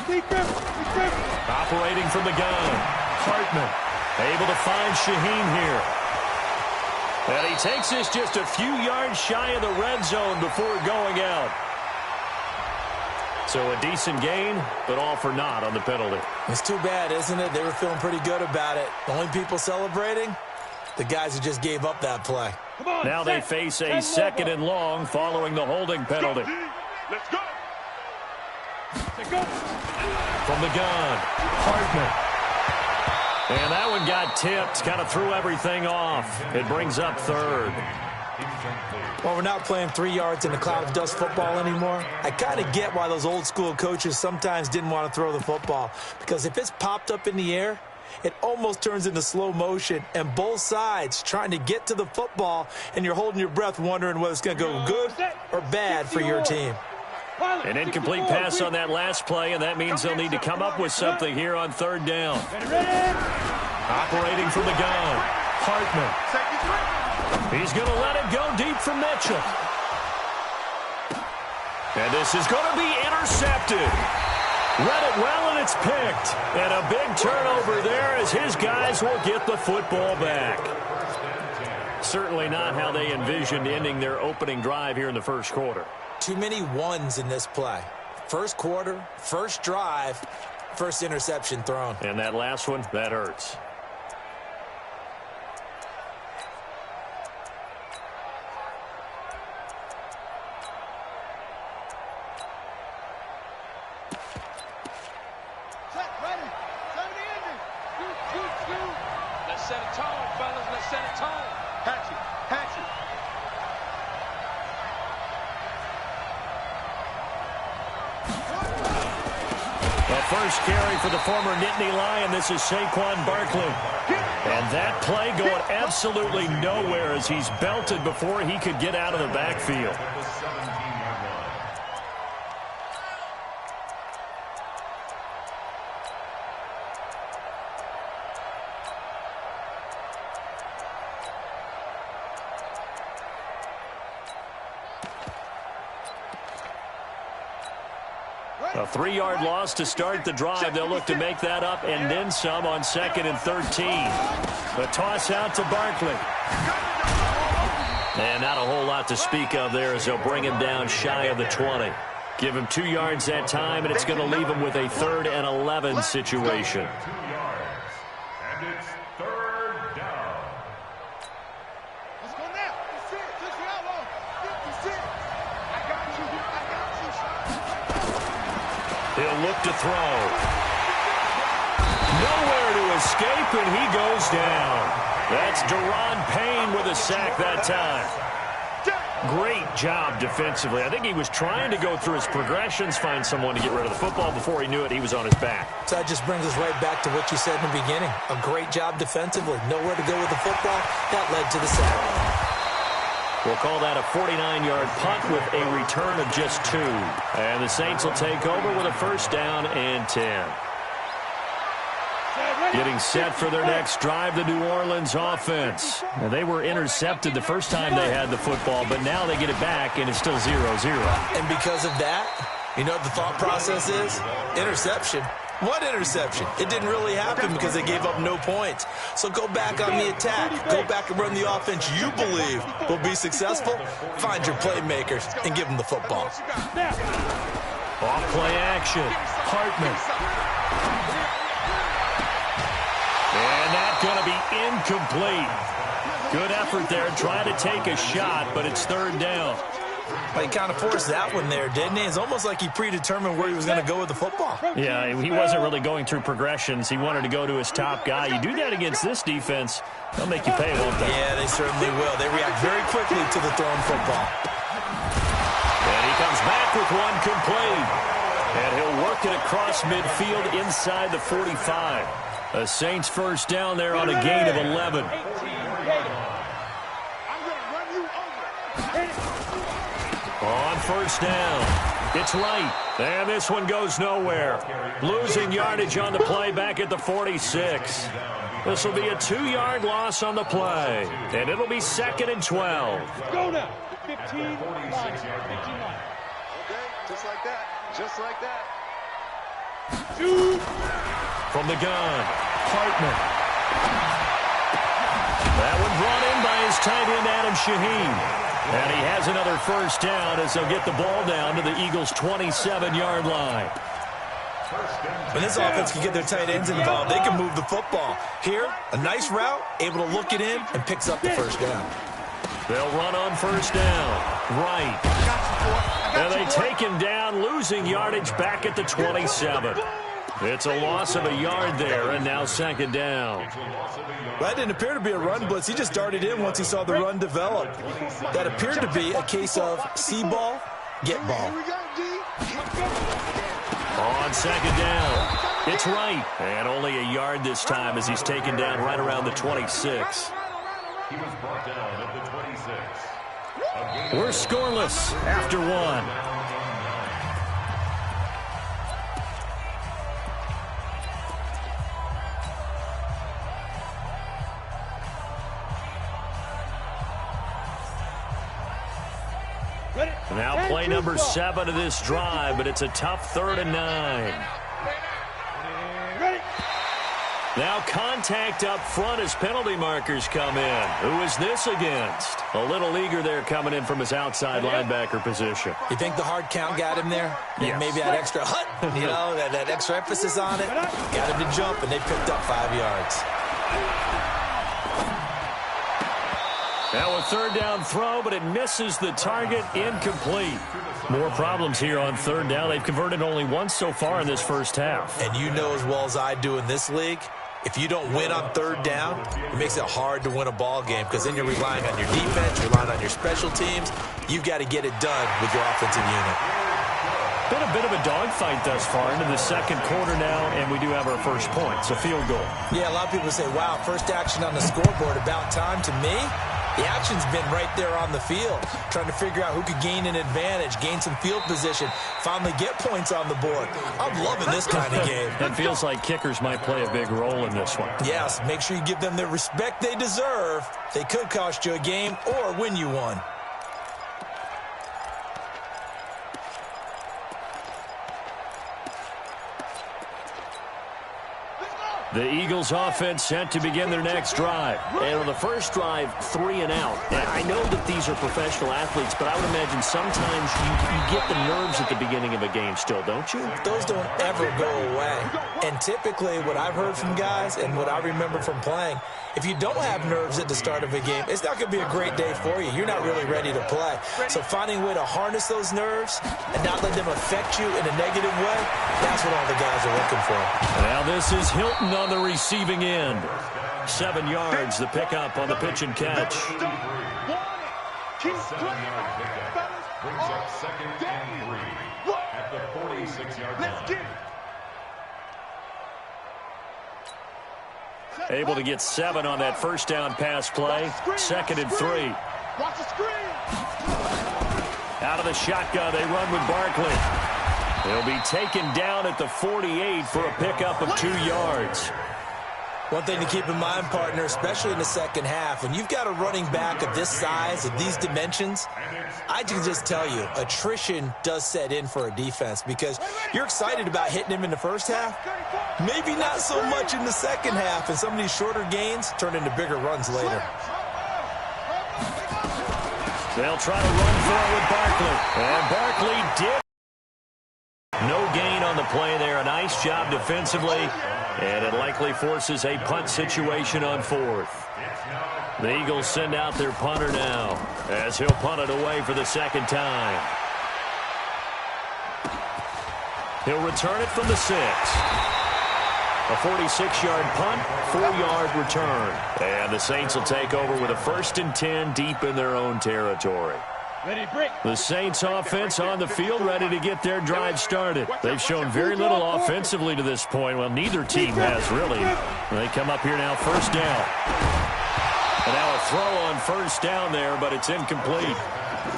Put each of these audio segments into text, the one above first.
Operating from the gun. Hartman able to find Shaheen here. And he takes this just a few yards shy of the red zone before going out. So a decent gain, but all for naught on the penalty. It's too bad, isn't it? They were feeling pretty good about it. The only people celebrating, the guys who just gave up that play. Now they face a second and long following the holding penalty. Let's go. From the gun, Hartman. And that one got tipped, kind of threw everything off. It brings up third. Well, we're not playing 3 yards in a cloud of dust football anymore. I kind of get why those old school coaches sometimes didn't want to throw the football. Because if it's popped up in the air, it almost turns into slow motion. And both sides trying to get to the football, and you're holding your breath wondering whether it's going to go good or bad for your team. An incomplete pass on that last play, and that means they'll need to come up with something here on third down. Operating from the gun, Hartman. He's going to let it go deep for Mitchell. And this is going to be intercepted. Read it well, and it's picked. And a big turnover there as his guys will get the football back. Certainly not how they envisioned ending their opening drive here in the first quarter. Too many ones in this play. First quarter, first drive, first interception thrown. And that last one, that hurts. Let's set a tone, fellas. Let's set a tone. Hatchet, hatchet. First carry for the former Nittany Lion. This is Saquon Barkley. And that play going absolutely nowhere as he's belted before he could get out of the backfield. A 3-yard loss to start the drive. They'll look to make that up and then some on 2nd and 13. The toss out to Barkley. And not a whole lot to speak of there as they'll bring him down shy of the 20. Give him 2 yards that time, and it's going to leave him with a 3rd and 11 situation. He'll look to throw. Nowhere to escape, and he goes down. That's Deron Payne with a sack that time. Great job defensively. I think he was trying to go through his progressions, find someone to get rid of the football. Before he knew it, he was on his back. So that just brings us right back to what you said in the beginning. A great job defensively. Nowhere to go with the football. That led to the sack. We'll call that a 49-yard punt with a return of just 2. And the Saints will take over with a 1st down and 10. Getting set for their next drive, the New Orleans offense. Now, they were intercepted the first time they had the football, but now they get it back, and it's still 0-0. And because of that, you know what the thought process is? Interception. What interception? It didn't really happen because they gave up no points. So go back on the attack. Go back and run the offense you believe will be successful. Find your playmakers and give them the football. Off play action. Hartman. And that's going to be incomplete. Good effort there trying to take a shot, but it's 3rd down. Well, he kind of forced that one there, didn't he? It's almost like he predetermined where he was going to go with the football. Yeah, he wasn't really going through progressions. He wanted to go to his top guy. You do that against this defense, they'll make you pay, won't they? Yeah, they certainly will. They react very quickly to the thrown football. And he comes back with one complete. And he'll work it across midfield inside the 45. The Saints 1st down there on a gain of 11. On 1st down, it's Light, and this one goes nowhere. Losing yardage on the play back at the 46. This will be a 2-yard loss on the play, and it'll be 2nd and 12. Go now. 15 line. 15 line. Okay, just like that. Just like that. From the gun, Hartman. That one brought in by his tight end, Adam Shaheen. And he has another first down as they'll get the ball down to the Eagles' 27-yard line. When this offense can get their tight ends involved, they can move the football. Here, a nice route, able to look it in, and picks up the first down. They'll run on first down. Right. And they take him down, losing yardage back at the 27. It's a loss of a yard there, and now second down. That didn't appear to be a run blitz. He just darted in once he saw the run develop. That appeared to be a case of see ball, get ball. On second down, it's right. And only a yard this time as he's taken down right around the 26. He was brought down at the 26. We're scoreless after one. Now play number 7 of this drive, but it's a tough 3rd and 9. Now contact up front as penalty markers come in. Who is this against? A little eager there coming in from his outside linebacker position. You think the hard count got him there? Yes. Maybe that extra hut, that extra emphasis on it. Got him to jump, and they picked up 5 yards. Now a 3rd down throw, but it misses the target, incomplete. More problems here on 3rd down. They've converted only once so far in this first half. And you know as well as I do in this league, if you don't win on 3rd down, it makes it hard to win a ball game because then you're relying on your defense, relying on your special teams. You've got to get it done with your offensive unit. Been a bit of a dogfight thus far into the second quarter now, and we do have our first point. It's a field goal. Yeah, a lot of people say, wow, first action on the scoreboard, about time. To me, the action's been right there on the field, trying to figure out who could gain an advantage, gain some field position, finally get points on the board. I'm loving this kind of game. It feels like kickers might play a big role in this one. Yes, make sure you give them the respect they deserve. They could cost you a game or win you one. The Eagles offense set to begin their next drive. And on the first drive, 3 and out. I know that these are professional athletes, but I would imagine sometimes you get the nerves at the beginning of a game still, don't you? Those don't ever go away. And typically what I've heard from guys and what I remember from playing, if you don't have nerves at the start of a game, it's not going to be a great day for you. You're not really ready to play. So finding a way to harness those nerves and not let them affect you in a negative way, that's what all the guys are looking for. Now this is Hilton on the receiving end. 7 yards, the pickup on the pitch and catch. 7-yard pickup brings up 2nd and 3 at the 46-yard line. Able to get 7 on that first down pass play. 2nd and 3. Watch the screen. Out of the shotgun, they run with Barkley. He'll be taken down at the 48 for a pickup of 2 yards. One thing to keep in mind, partner, especially in the second half, when you've got a running back of this size, of these dimensions, I can just tell you, attrition does set in for a defense because you're excited about hitting him in the first half, maybe not so much in the second half, and some of these shorter gains turn into bigger runs later. They'll try to run for it with Barkley, and Barkley did. No gain on the play there. A nice job defensively, and it likely forces a punt situation on 4th. The Eagles send out their punter now as he'll punt it away for the second time. He'll return it from the 6. A 46-yard punt, 4-yard return. And the Saints will take over with a 1st and 10 deep in their own territory. The Saints offense on the field ready to get their drive started. They've shown very little offensively to this point. Well, neither team has really. They come up here now, first down. And now a throw on first down there, but it's incomplete.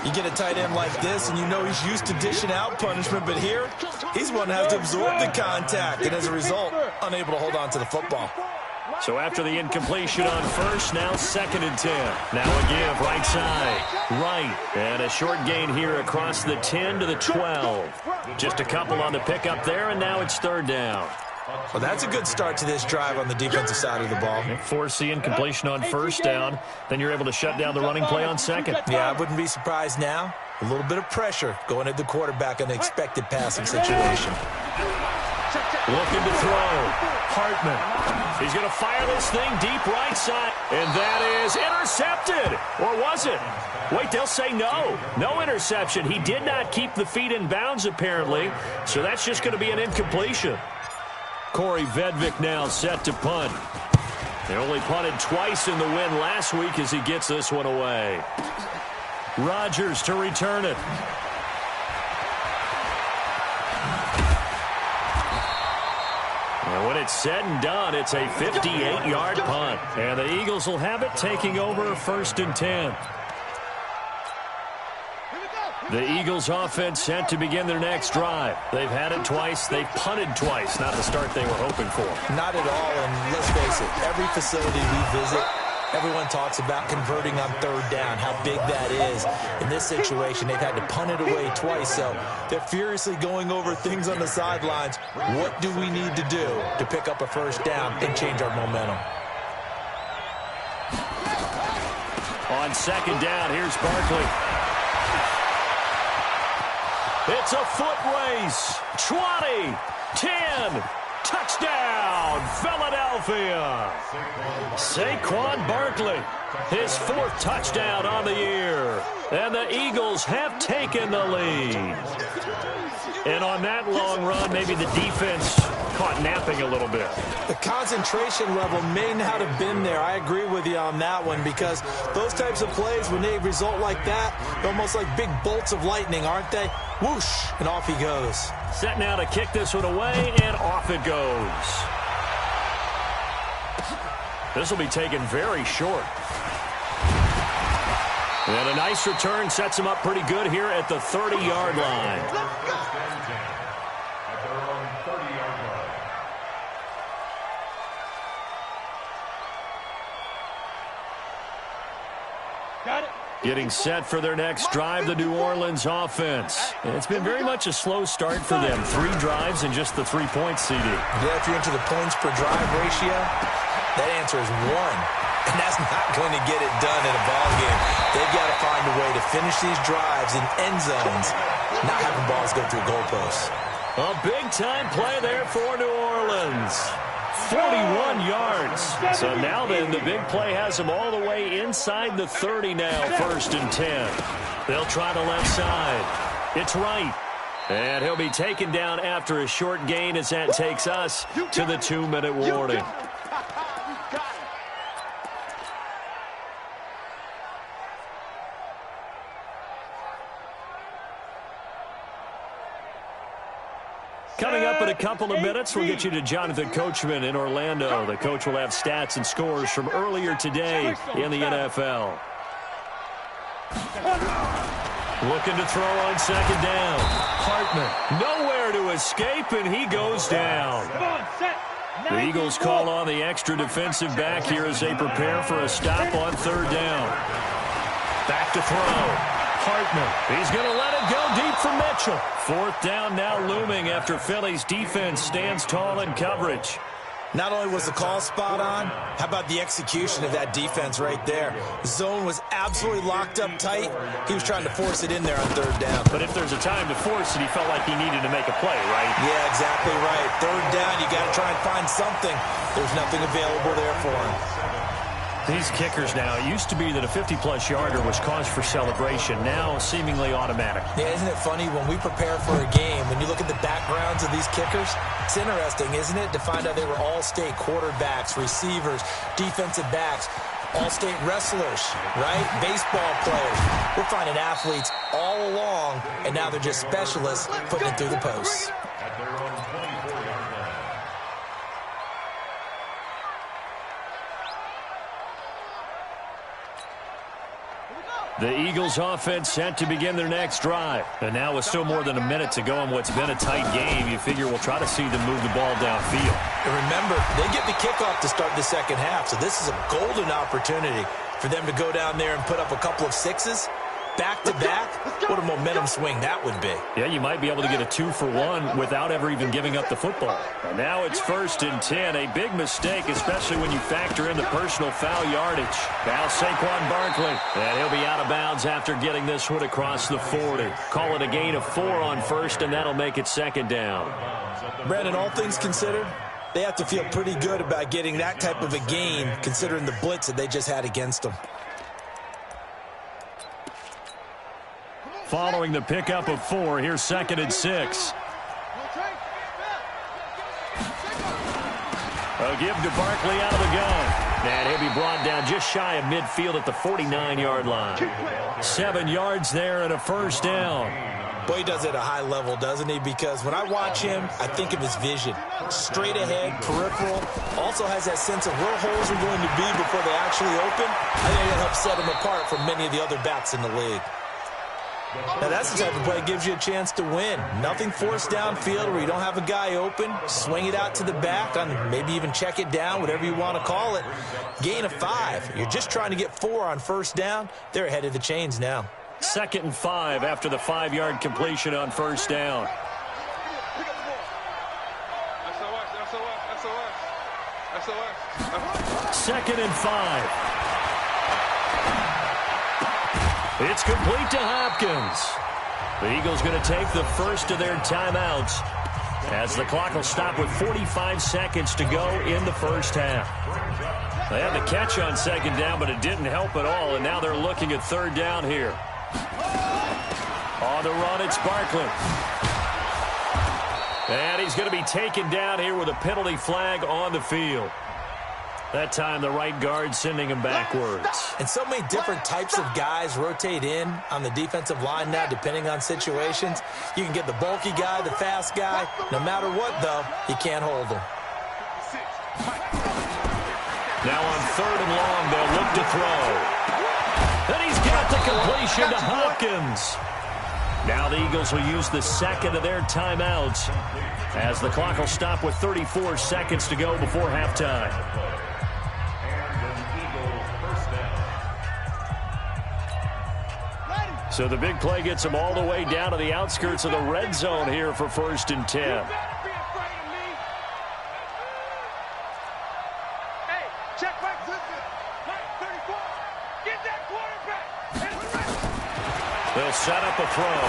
You get a tight end like this, and you know he's used to dishing out punishment, but here, he's one that has to absorb the contact, and as a result, unable to hold on to the football. So after the incompletion on first, now 2nd and 10. Now a give, right side, right. And a short gain here across the 10 to the 12. Just a couple on the pickup there, and now it's 3rd down. Well, that's a good start to this drive on the defensive side of the ball. Force the incompletion on 1st down. Then you're able to shut down the running play on 2nd. Yeah, I wouldn't be surprised now. A little bit of pressure going at the quarterback in the expected passing situation. Looking to throw. Hartman. He's going to fire this thing deep right side. And that is intercepted. Or was it? Wait, they'll say no. No interception. He did not keep the feet in bounds, apparently. So that's just going to be an incompletion. Corey Vedvik now set to punt. They only punted twice in the win last week as he gets this one away. Rodgers to return it. And when it's said and done, it's a 58-yard punt. And the Eagles will have it, taking over 1st and 10. The Eagles offense set to begin their next drive. They've had it twice. They've punted twice. Not the start they were hoping for. Not at all, and let's face it, every facility we visit, everyone talks about converting on 3rd down, how big that is. In this situation, they've had to punt it away twice, so they're furiously going over things on the sidelines. What do we need to do to pick up a 1st down and change our momentum? On 2nd down, here's Barkley. It's a foot race. 20, 10, touchdown, Philadelphia. Saquon Barkley, his 4th touchdown on the year. And the Eagles have taken the lead. And on that long run, maybe the defense caught napping a little bit. The concentration level may not have been there. I agree with you on that one, because those types of plays, when they result like that, they're almost like big bolts of lightning, aren't they? Whoosh, and off he goes. Set now to kick this one away, and off it goes. This will be taken very short. And a nice return sets him up pretty good here at the 30-yard line. Getting set for their next drive, the New Orleans offense. And it's been very much a slow start for them. 3 drives and just the 3 points, CD. Yeah, if you're into the points per drive ratio, that answer is 1. And that's not going to get it done in a ball game. They've got to find a way to finish these drives in end zones, not having balls go through goalposts. A big-time play there for New Orleans. 41 yards. So now then, the big play has them all the way inside the 30 now, 1st and 10. They'll try the left side. It's right. And he'll be taken down after a short gain as that takes us to the 2-minute warning. Coming up in a couple of minutes, we'll get you to Jonathan Coachman in Orlando. The coach will have stats and scores from earlier today in the NFL. Looking to throw on 2nd down. Hartman, nowhere to escape, and he goes down. The Eagles call on the extra defensive back here as they prepare for a stop on 3rd down. Back to throw. Hartman, he's going to let it go deep for Mitchell. 4th down now looming after Philly's defense stands tall in coverage. Not only was the call spot on, how about the execution of that defense right there? The zone was absolutely locked up tight. He was trying to force it in there on 3rd down. But if there's a time to force it, he felt like he needed to make a play, right? Yeah, exactly right. 3rd down, you got to try and find something. There's nothing available there for him. These kickers now, it used to be that a 50-plus yarder was cause for celebration. Now, seemingly automatic. Yeah, isn't it funny? When we prepare for a game, when you look at the backgrounds of these kickers, it's interesting, isn't it, to find out they were all-state quarterbacks, receivers, defensive backs, all-state wrestlers, right? Baseball players. We're finding athletes all along, and now they're just specialists putting it through the posts. The Eagles offense set to begin their next drive. And now with still more than a minute to go in what's been a tight game, you figure we'll try to see them move the ball downfield. And remember, they get the kickoff to start the second half, so this is a golden opportunity for them to go down there and put up a couple of sixes. Back-to-back, what a momentum swing that would be. Yeah, you might be able to get a 2-for-1 without ever even giving up the football. And now it's 1st and 10, a big mistake, especially when you factor in the personal foul yardage. Now Saquon Barkley, and he'll be out of bounds after getting this one across the 40. Call it a gain of 4 on 1st, and that'll make it 2nd down. Brandon, all things considered, they have to feel pretty good about getting that type of a gain, considering the blitz that they just had against them. Following the pickup of 4, here's 2nd and 6. A give to Barkley out of the gun. And he'll be brought down just shy of midfield at the 49-yard line. 7 yards there and a 1st down. Boy, he does it at a high level, doesn't he? Because when I watch him, I think of his vision. Straight ahead, peripheral. Also has that sense of where holes are going to be before they actually open. I think that helps set him apart from many of the other backs in the league. Now, that's the type of play that gives you a chance to win. Nothing forced downfield where you don't have a guy open. Swing it out to the back, maybe even check it down, whatever you want to call it. Gain of 5. You're just trying to get 4 on 1st down. They're ahead of the chains now. 2nd and 5 after the 5-yard completion on 1st down. Second and 5. It's complete to Hopkins. The Eagles going to take the first of their timeouts as the clock will stop with 45 seconds to go in the 1st half. They had the catch on 2nd down, but it didn't help at all, and now they're looking at 3rd down here. On the run, it's Barkley. And he's going to be taken down here with a penalty flag on the field. That time, the right guard sending him backwards. And so many different types of guys rotate in on the defensive line now, depending on situations. You can get the bulky guy, the fast guy. No matter what, though, you can't hold them. Now on 3rd and long, they'll look to throw. And he's got the completion to Hopkins. Now the Eagles will use the 2nd of their timeouts as the clock will stop with 34 seconds to go before halftime. So the big play gets them all the way down to the outskirts of the red zone here for 1st and 10. Hey, check back. 34. Get that quarterback. They'll set up a throw.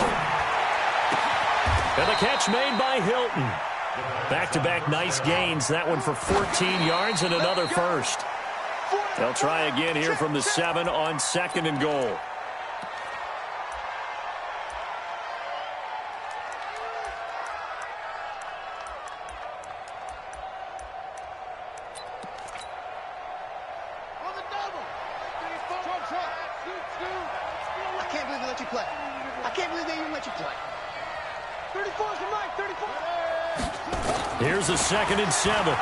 And the catch made by Hilton. Back-to-back nice gains. That one for 14 yards and another 1st. They'll try again here from the 7 on 2nd and goal. Here's a 2nd and 7.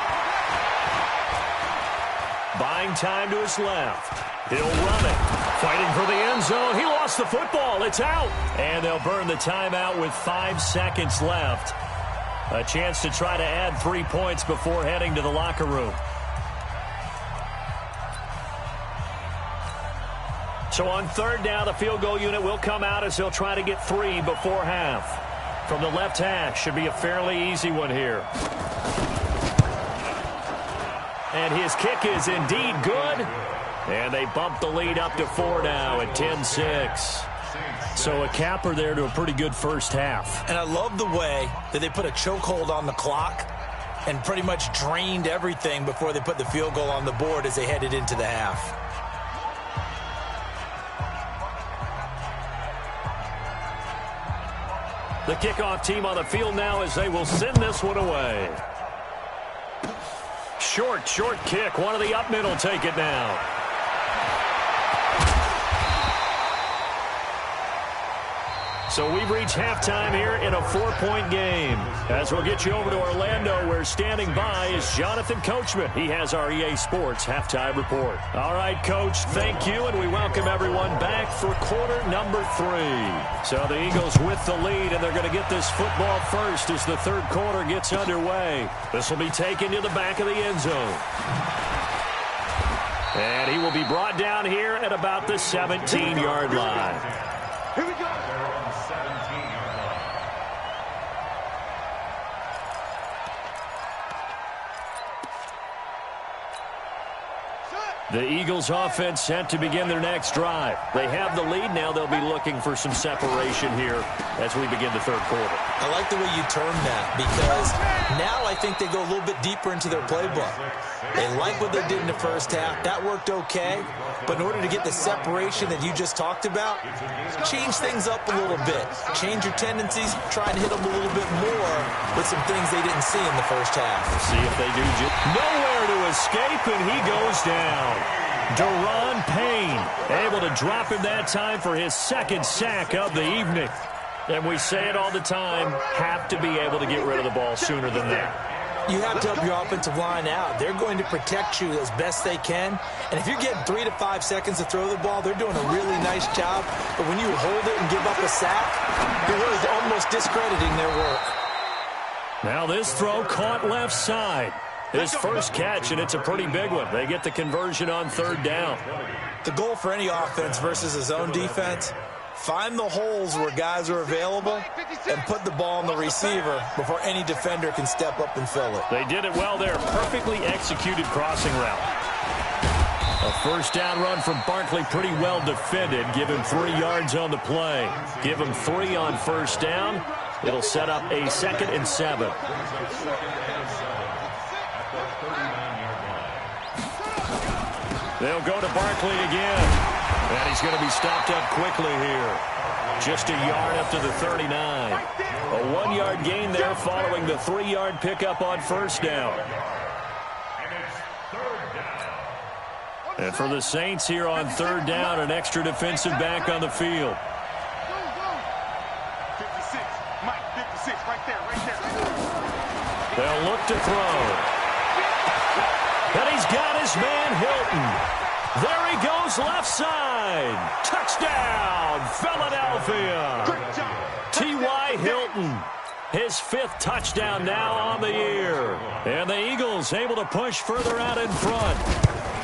Buying time to his left. He'll run it. Fighting for the end zone. He lost the football. It's out. And they'll burn the timeout with 5 seconds left. A chance to try to add 3 points before heading to the locker room. So on 3rd down, the field goal unit will come out as they'll try to get 3 before half. From the left hash, should be a fairly easy one here. And his kick is indeed good. And they bump the lead up to 4 now at 10-6. So a capper there to a pretty good 1st half. And I love the way that they put a chokehold on the clock and pretty much drained everything before they put the field goal on the board as they headed into the half. The kickoff team on the field now as they will send this one away. Short kick. One of the up mid will take it now. So we've reached halftime here in a 4-point game. As we'll get you over to Orlando, where standing by is Jonathan Coachman. He has our EA Sports halftime report. All right, Coach, thank you, and we welcome everyone back for quarter number 3. So the Eagles with the lead, and they're going to get this football first as the third quarter gets underway. This will be taken to the back of the end zone. And he will be brought down here at about the 17-yard line. Here we go. The Eagles offense set to begin their next drive. They have the lead. Now they'll be looking for some separation here as we begin the third quarter. I like the way you term that, because now I think they go a little bit deeper into their playbook. They like what they did in the first half. That worked okay. But in order to get the separation that you just talked about, change things up a little bit. Change your tendencies, try and hit them a little bit more with some things they didn't see in the first half. Let's see if they do. Nowhere to escape, and he goes down. Deron Payne able to drop him that time for his second sack of the evening. And we say it all the time, have to be able to get rid of the ball sooner than that. You have to help your offensive line out. They're going to protect you as best they can. And if you're getting 3 to 5 seconds to throw the ball, they're doing a really nice job. But when you hold it and give up a sack, you're really almost discrediting their work. Now this throw caught left side. His first catch, and it's a pretty big one. They get the conversion on third down. The goal for any offense versus a zone defense, find the holes where guys are available and put the ball on the receiver before any defender can step up and fill it. They did it well there. Perfectly executed crossing route. A first down run from Barkley, pretty well defended. Give him 3 yards on the play. Give him 3 on first down. It'll set up a 2nd and 7. They'll go to Barkley again. And he's going to be stopped up quickly here. Just a yard up to the 39. A 1-yard gain there following the 3-yard pickup on first down. And for the Saints here on third down, an extra defensive back on the field. 56, Mike, 56, right there. They'll look to throw. And he's got his man Hilton. There he goes left side. Touchdown, Philadelphia. T.Y. Hilton. His 5th touchdown now on the year. And the Eagles able to push further out in front.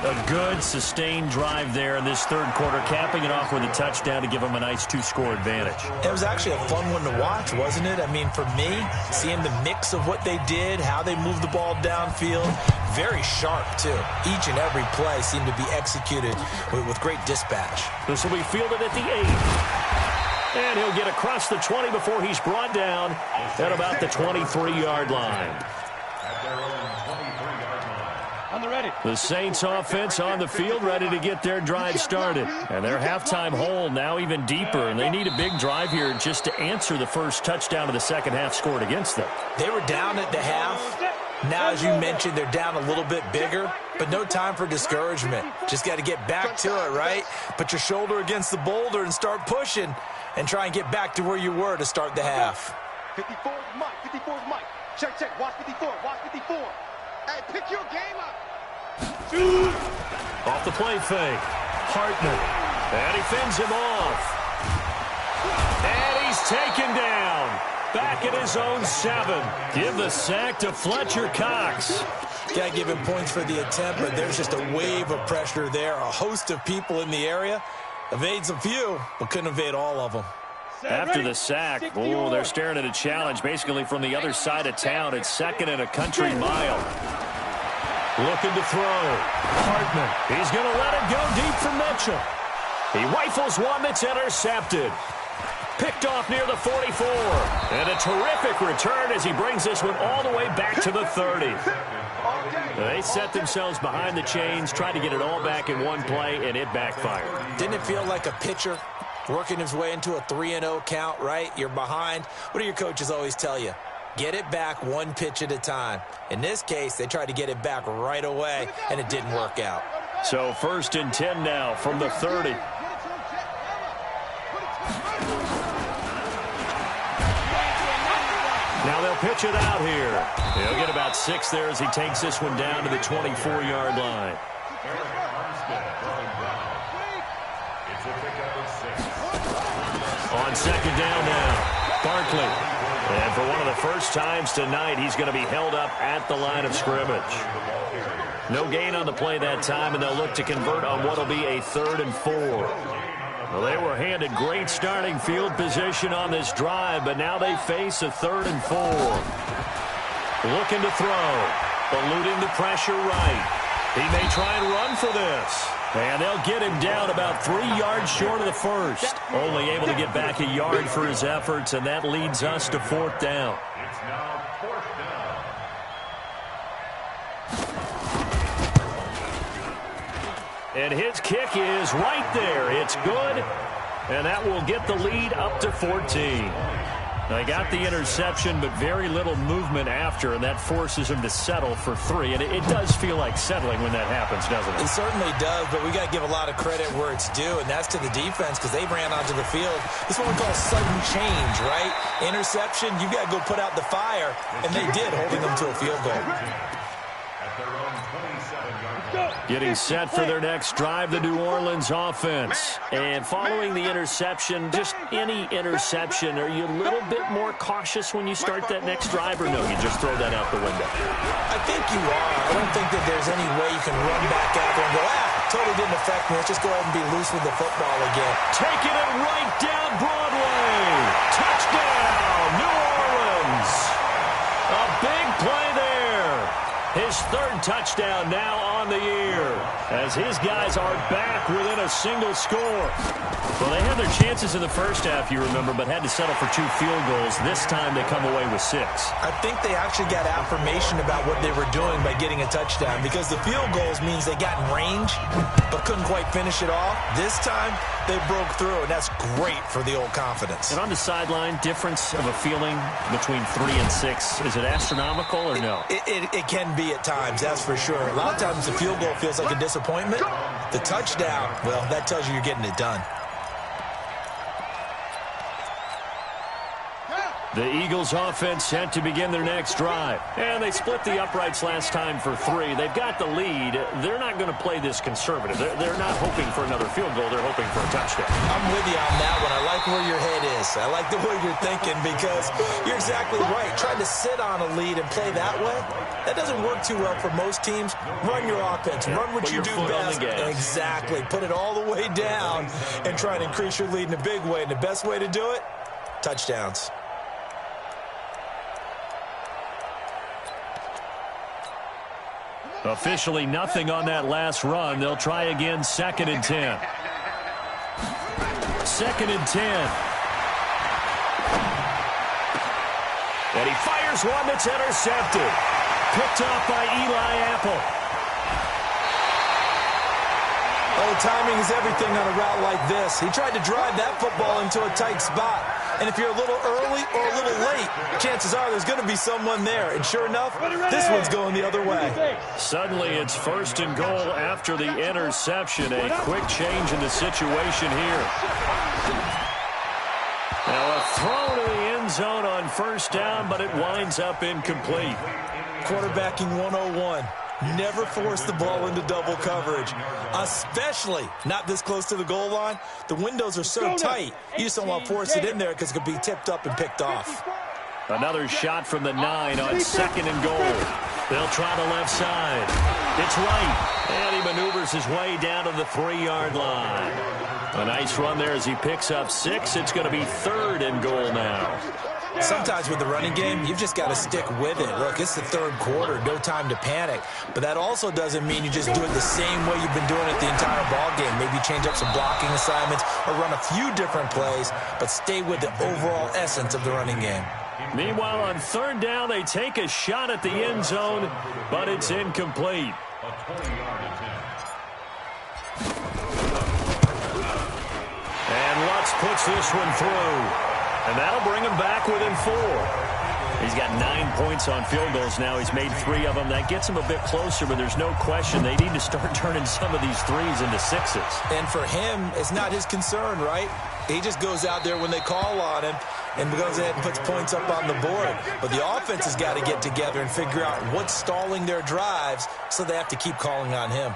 A good, sustained drive there in this third quarter, capping it off with a touchdown to give them a nice 2-score advantage. It was actually a fun one to watch, wasn't it? I mean, for me, seeing the mix of what they did, how they moved the ball downfield, very sharp, too. Each and every play seemed to be executed with great dispatch. This will be fielded at the 8. And he'll get across the 20 before he's brought down at about the 23-yard line. The Saints offense on the field, ready to get their drive started. And their halftime hole now even deeper, and they need a big drive here just to answer the first touchdown of the second half scored against them. They were down at the half. Now, as you mentioned, they're down a little bit bigger, but no time for discouragement. Just got to get back to it, right? Put your shoulder against the boulder and start pushing and try and get back to where you were to start the half. 54 is Mike, 54 is Mike. Check, watch 54, watch 54. Hey, pick your game up. Off the play fake. Hartman. And he fends him off. And he's taken down. Back at his own 7. Give the sack to Fletcher Cox. Got to give him points for the attempt, but there's just a wave of pressure there. A host of people in the area. Evades a few, but couldn't evade all of them. After the sack, they're staring at a challenge basically from the other side of town. It's 2nd and a country mile. Looking to throw. Hartman. He's going to let it go deep for Mitchell. He rifles one that's intercepted. Picked off near the 44. And a terrific return as he brings this one all the way back to the 30. They set themselves behind the chains, tried to get it all back in one play, and it backfired. Didn't it feel like a pitcher working his way into a 3-0 count, right? You're behind. What do your coaches always tell you? Get it back one pitch at a time. In this case, they tried to get it back right away, and it didn't work out. So 1st and 10 now from the 30. Now they'll pitch it out here. He'll get about 6 there as he takes this one down to the 24-yard line. On second down now, Barkley. And for one of the first times tonight, he's going to be held up at the line of scrimmage. No gain on the play that time, and they'll look to convert on what will be a 3rd and 4. Well, they were handed great starting field position on this drive, but now they face a 3rd and 4. Looking to throw, eluding the pressure right. He may try and run for this. And they'll get him down about 3 yards short of the first. Only able to get back a yard for his efforts, and that leads us to 4th down. It's now 4th down. And his kick is right there. It's good, and that will get the lead up to 14. They got the interception, but very little movement after, and that forces him to settle for 3. And it does feel like settling when that happens, doesn't it? It certainly does, but we got to give a lot of credit where it's due, and that's to the defense because they ran onto the field. This is what we call sudden change, right? Interception, you got to go put out the fire, and they did, holding them to a field goal. At their own 27-yard line. Getting set for their next drive, the New Orleans offense. And following the interception, just any interception, are you a little bit more cautious when you start that next drive, or no, you just throw that out the window? I think you are. I don't think that there's any way you can run back out there and go, totally didn't affect me. Let's just go ahead and be loose with the football again. Taking it right down Broadway. Touchdown, New Orleans. A big play there. His 3rd touchdown now on the year as his guys are back within a single score. Well, they had their chances in the first half, you remember, but had to settle for 2 field goals. This time they come away with 6. I think they actually got affirmation about what they were doing by getting a touchdown because the field goals means they got in range but couldn't quite finish it off. This time they broke through, and that's great for the old confidence. And on the sideline, difference of a feeling between 3 and 6, is it astronomical or no? It can be at times, that's for sure. A lot of times the field goal feels like a disappointment. The touchdown, well, that tells you you're getting it done. The Eagles offense set to begin their next drive. And they split the uprights last time for 3. They've got the lead. They're not going to play this conservative. They're not hoping for another field goal. They're hoping for a touchdown. I'm with you on that one. I like where your head is. I like the way you're thinking because you're exactly right. Trying to sit on a lead and play that way, that doesn't work too well for most teams. Run your offense. Run what you do best. Exactly. Put it all the way down and try and increase your lead in a big way. And the best way to do it, touchdowns. Officially nothing on that last run. They'll try again, 2nd and 10. 2nd and 10. And he fires one that's intercepted. Picked off by Eli Apple. Oh, timing is everything on a route like this. He tried to drive that football into a tight spot. And if you're a little early or a little late, chances are there's going to be someone there. And sure enough, this one's going the other way. Suddenly it's 1st and goal after the interception. A quick change in the situation here. Now a throw to the end zone on 1st down, but it winds up incomplete. Quarterbacking 101. Never force the ball into double coverage, especially not this close to the goal line. The windows are so tight, you just don't want to force it in there because it could be tipped up and picked off. Another shot from the 9 on 2nd and goal. They'll try the left side. It's right, and he maneuvers his way down to the 3-yard line. A nice run there as he picks up 6. It's going to be 3rd and goal now. Sometimes with the running game, you've just got to stick with it. Look, it's the 3rd quarter, no time to panic. But that also doesn't mean you just do it the same way you've been doing it the entire ball game. Maybe change up some blocking assignments or run a few different plays, but stay with the overall essence of the running game. Meanwhile, on 3rd down, they take a shot at the end zone, but it's incomplete. A 20-yard attempt. And Lutz puts this one through. And that'll bring him back within 4. He's got 9 points on field goals now. He's made 3 of them. That gets him a bit closer, but there's no question they need to start turning some of these 3s into 6s. And for him, it's not his concern, right? He just goes out there when they call on him and goes ahead and puts points up on the board. But the offense has got to get together and figure out what's stalling their drives, so they have to keep calling on him.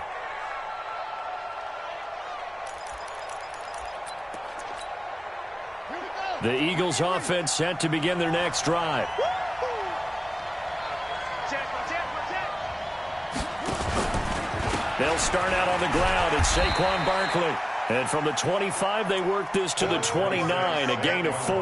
The Eagles offense set to begin their next drive. They'll start out on the ground. It's Saquon Barkley. And from the 25, they work this to the 29, a gain of 4.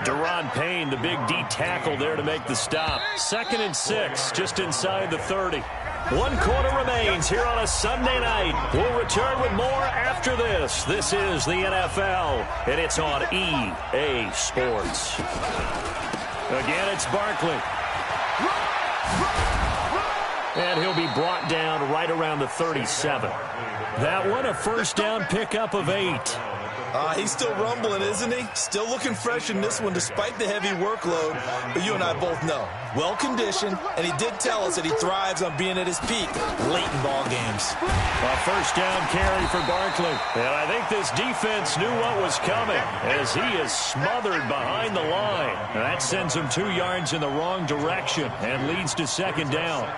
Deron Payne, the big D tackle there to make the stop. 2nd and 6, just inside the 30. 1 quarter remains here on a Sunday night. We'll return with more after this. This is the NFL, and it's on EA Sports. Again, it's Barkley. And he'll be brought down right around the 37. That one, a first down pickup of 8. He's still rumbling, isn't he? Still looking fresh in this one despite the heavy workload. But you and I both know, well-conditioned, and he did tell us that he thrives on being at his peak late in ball games. A first down carry for Barkley. And I think this defense knew what was coming as he is smothered behind the line. And that sends him 2 yards in the wrong direction and leads to 2nd down.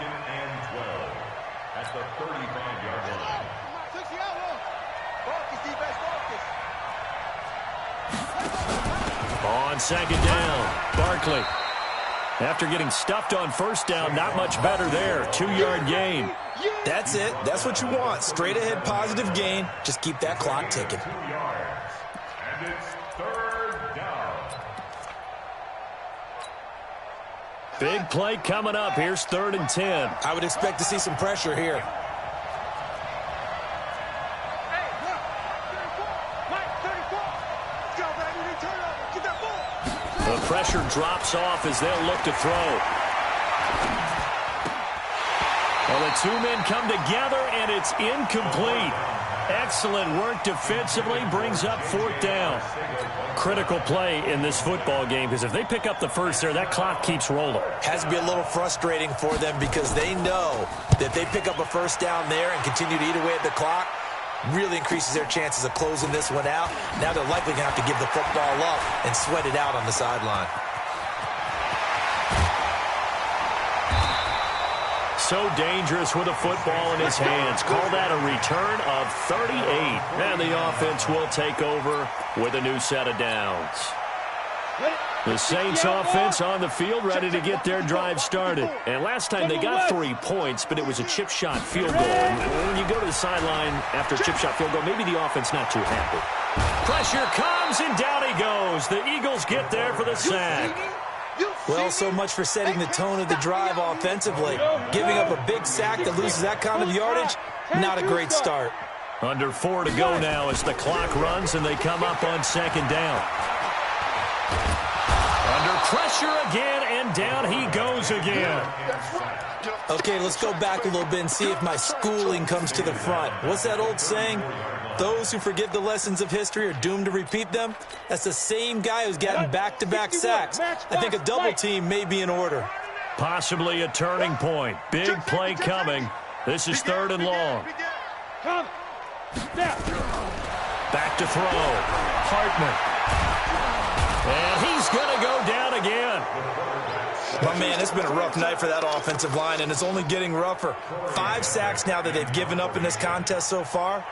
On 2nd down, Barkley. After getting stuffed on first down, not much better there. 2-yard gain. That's it. That's what you want. Straight ahead positive gain. Just keep that clock ticking. And it's 3rd down. Big play coming up. Here's 3rd and 10. I would expect to see some pressure here. The pressure drops off as they'll look to throw. Well, the 2 men come together, and it's incomplete. Excellent work defensively, brings up 4th down. Critical play in this football game, because if they pick up the first there, that clock keeps rolling. Has to be a little frustrating for them because they know that they pick up a first down there and continue to eat away at the clock, really increases their chances of closing this one out. Now they're likely going to have to give the football up and sweat it out on the sideline. So dangerous with a football in his hands. Call that a return of 38. And the offense will take over with a new set of downs. The Saints offense on the field ready to get their drive started. And last time they got 3 points, but it was a chip shot field goal. And when you go to the sideline after a chip shot field goal, maybe the offense not too happy. Pressure comes, and down he goes. The Eagles get there for the sack. Well, so much for setting the tone of the drive offensively. Giving up a big sack that loses that kind of yardage, not a great start. Under 4 to go now as the clock runs, and they come up on 2nd down. Under pressure again, and down he goes again. Okay, let's go back a little bit and see if my schooling comes to the front. What's that old saying? Those who forget the lessons of history are doomed to repeat them. That's the same guy who's gotten back-to-back sacks. I think a double team may be in order. Possibly a turning point. Big play coming. This is 3rd and long. Back to throw. Hartman. And he's going to go down again. My man, it's been a rough night for that offensive line, and it's only getting rougher. 5 sacks now that they've given up in this contest so far.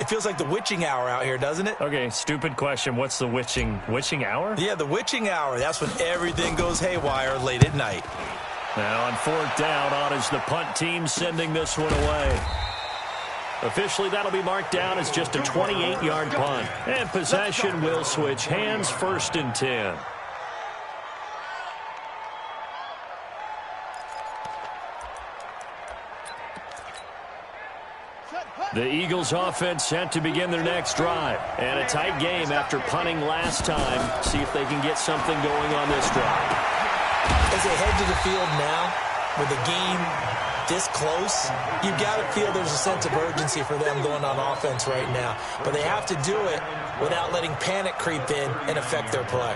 It feels like the witching hour out here, doesn't it? Okay, stupid question. What's the witching hour? Yeah, the witching hour. That's when everything goes haywire late at night. Now on 4th down, on is the punt team sending this one away. Officially, that'll be marked down as just a 28-yard punt. And possession will switch hands, 1st and 10. The Eagles offense set to begin their next drive. And a tight game after punting last time. See if they can get something going on this drive. As they head to the field now, with the game this close, you've got to feel there's a sense of urgency for them going on offense right now. But they have to do it without letting panic creep in and affect their play.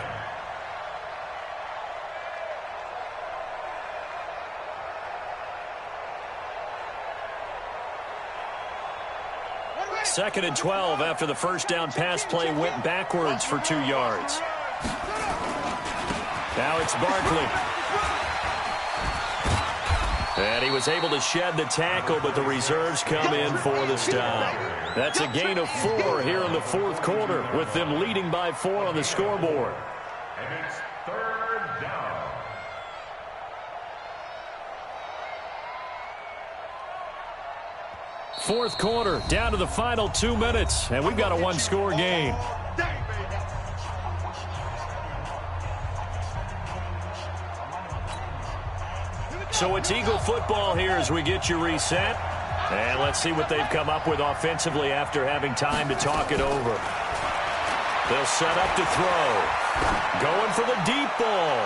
2nd and 12 after the first down pass play went backwards for 2 yards. Now it's Barkley. And he was able to shed the tackle, but the reserves come in for the stop. That's a gain of 4 here in the 4th quarter, with them leading by 4 on the scoreboard. And it's 3rd down. Fourth quarter, down to the final 2 minutes, and we've got a one-score game. So it's Eagle football here as we get you reset. And let's see what they've come up with offensively after having time to talk it over. They'll set up to throw. Going for the deep ball.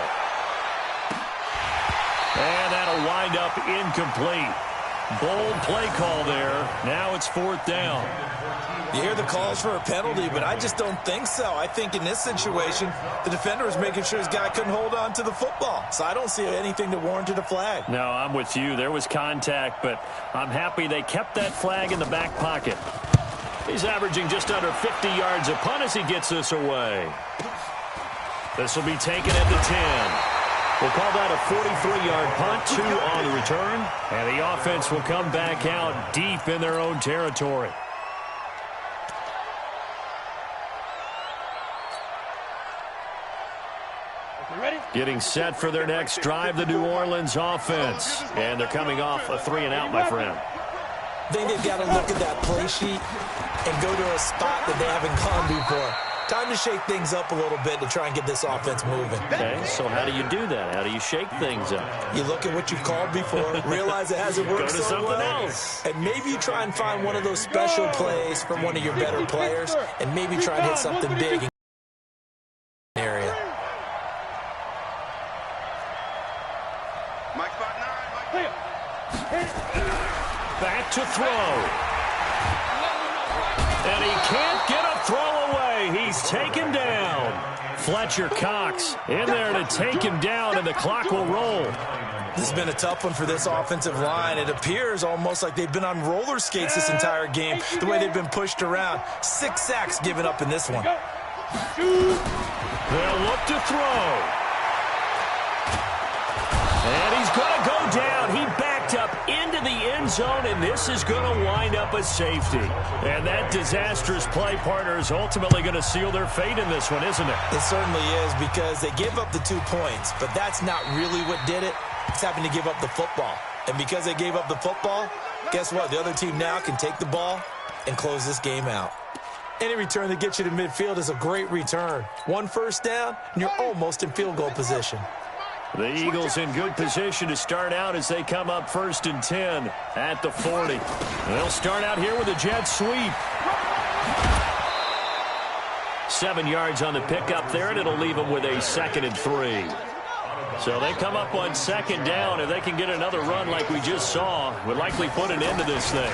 And that'll wind up incomplete. Bold play call there. Now it's 4th down. You hear the calls for a penalty, but I just don't think so. I think in this situation, the defender was making sure his guy couldn't hold on to the football. So I don't see anything that warranted a flag. No, I'm with you. There was contact, but I'm happy they kept that flag in the back pocket. He's averaging just under 50 yards a punt as he gets this away. This will be taken at the 10. We'll call that a 43-yard punt, 2 on the return. And the offense will come back out deep in their own territory. Getting set for their next drive, the New Orleans offense. And thee coming off a 3-and-out, my friend. I think they've got to look at that play sheet and go to a spot that they haven't gone before. Time to shake things up a little bit to try and get this offense moving. Okay, so how do you do that? How do you shake things up? You look at what you've called before, realize it hasn't worked Go to so something well, else. and maybe you try and find one of those special plays from one of your better players, and maybe try and hit something big in the area. Back to throw. And he can't get a throw away. He's taken down. Fletcher Cox in there to take him down, and the clock will roll. This has been a tough one for this offensive line. It appears almost like they've been on roller skates this entire game, the way they've been pushed around. 6 sacks given up in this one. They'll look to throw. And he's going to go down. He backed up into the end zone, and this is going to wind up a safety. And that disastrous play, partner, is ultimately going to seal their fate in this one, isn't it? It certainly is, because they gave up the 2 points, but that's not really what did it. It's having to give up the football. And because they gave up the football, guess what? The other team now can take the ball and close this game out. Any return that gets you to midfield is a great return. 1 first down, and you're almost in field goal position. The Eagles in good position to start out as they come up 1st and 10 at the 40. They'll start out here with a jet sweep. 7 yards on the pickup there, and it'll leave them with a 2nd and 3. So they come up on 2nd down. If they can get another run like we just saw, would likely put an end to this thing.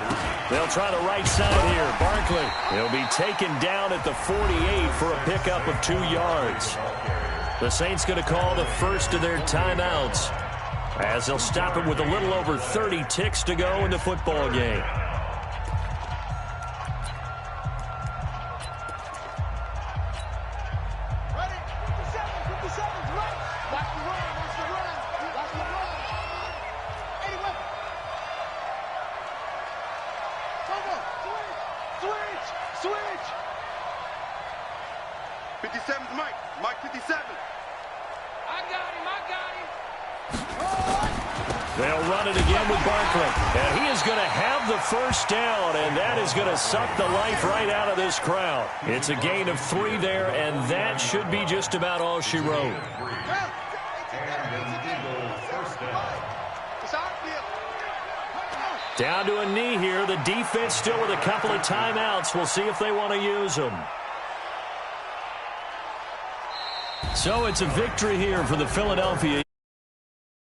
They'll try the right side here. Barkley. He'll be taken down at the 48 for a pickup of 2 yards. The Saints going to call the first of their timeouts as they'll stop it with a little over 30 ticks to go in the football game. Ready? 57, right. Watch the run, watch the run, watch the run. Anyway. Switch. 57's Mike 57. I got him. They'll run it again with Barkley. And he is going to have the first down, and that is going to suck the life right out of this crowd. It's a gain of 3 there, and that should be just about all she wrote. Down to a knee here. The defense still with a couple of timeouts. We'll see if they want to use them. So it's a victory here for the Philadelphia